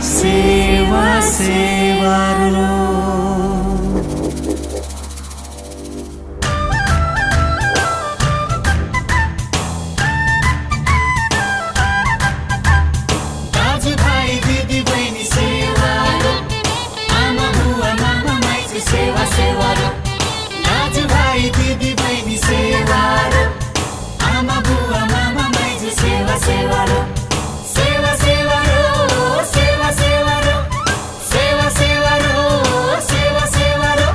सेवा सेवारो दाजु भाइ दिदी बहिनी सेवारो आमा बुवा मामा माइजू सेवा सेवारो दाजु भाइ दिदी बहिनी सेवारो आमा बुवा मामा माइजू सेवा सेवारो सेवा सेवारो सेवा सेवारो सेवा सेवारो सेवा सेवारो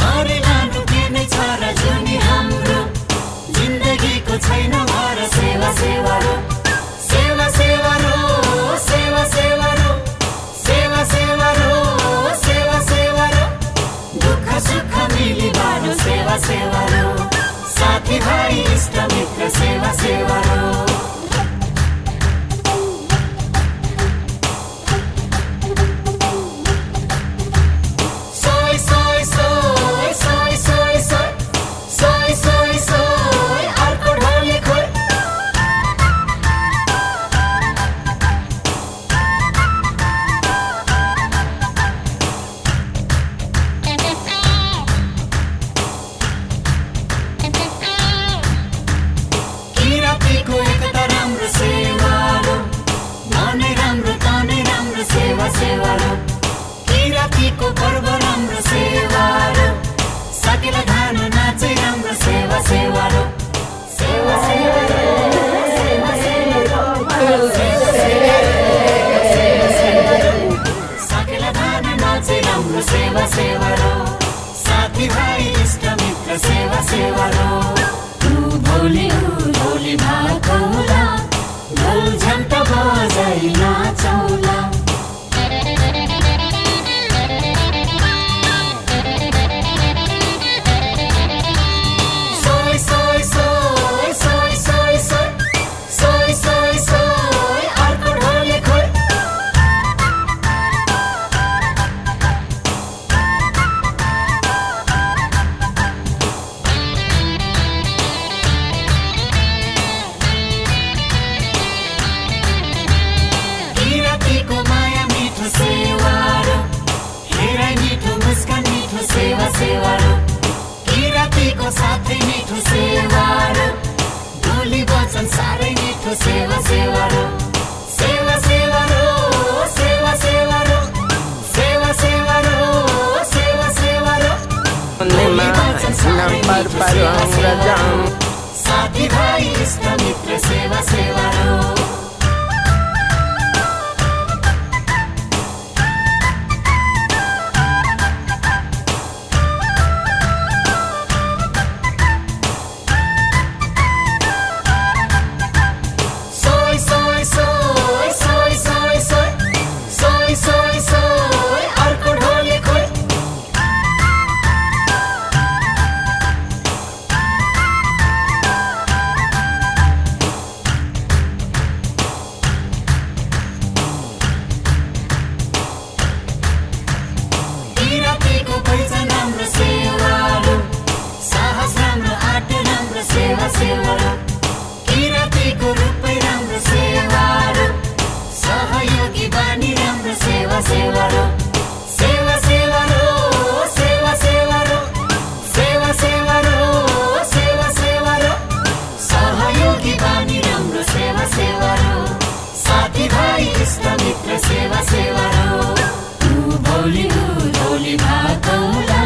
मरिरहनु के नै छ र जुनी हाम्रो जिन्दगीको छैन भर सेवा सेवारो सेवा सेवारो सेवा सेवारो सेवा सेवारो सेवा सेवारो दुःख सुख मिली बाँडो सेवा सेवारो साथी भाइ इष्ट मित्र सेवा सेवारो किरातीको पर्व राम्रो सेवारो सकेला धान नाचे राम्रो सेवा सेवारो सेवा सेवारो सेवा सेवारो सकेला धान नाचे राम्रो सेवा सेवारो साथी भाइ इष्ट मित्र सेवा सेवारो भोलि भोलि भाकौला ढोल झन्ट बजाइ नाचौला सेवा सेवारो किरातीको साथै मिठो सेवारो बोली वचन साह्रै मिठो सेवा सेवारो सेवा सेवारो सेवा सेवारो सेवा सेवारो सेवा सेवारो बोली वचन साह्रै मिठो सेवा सेवारो साथी भाइ इष्ट मित्र सेवा सेवारो सेवा सेवारो किरातीको रूपै राम्रो सेवारो सहयोगी बानी राम्रो सेवा सेवारो सेवा सेवारो सेवा सेवारो सेवा सेवारो सेवा सेवारो सहयोगी बानी राम्रो सेवा सेवारो साथी भाइ इष्ट मित्र सेवा सेवारो भोलि भोलि भाकौला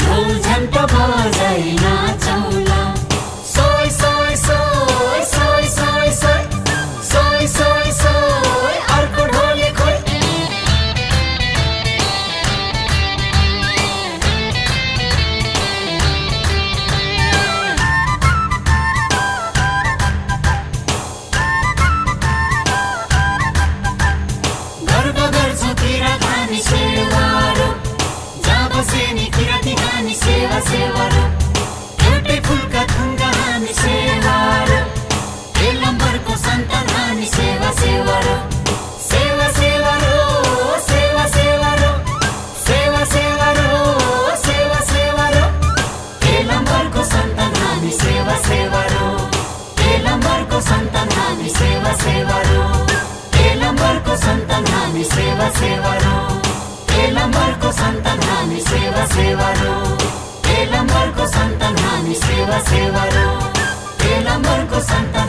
ढोल झन्ट बजाइ नाचौला अर्को ढोले खोइ गर्व गर्छौ किरात हामी सेवारो जहाँ बसे नि किराती हामी सेवा सेवारो एउटै फुलका थुङ्गा हामी सेवारो एलम्बरको सन्तान हामी सेवा सेवारो सेवा सेवारो सेवा सेवारो सेवा सेवारो सेवा सेवारो एलम्बरको सन्तान हामी सेवा सेवारो एलम्बरको सन्तान हामी सेवा सेवारो एलम्बरको सन्तान हामी हामी सेवा सेवारो एलम्बरको सन्तान हामी सेवा सेवारो एलम्बरको सन्तान हामी सेवा सेवारो एलम्बरको सन्तान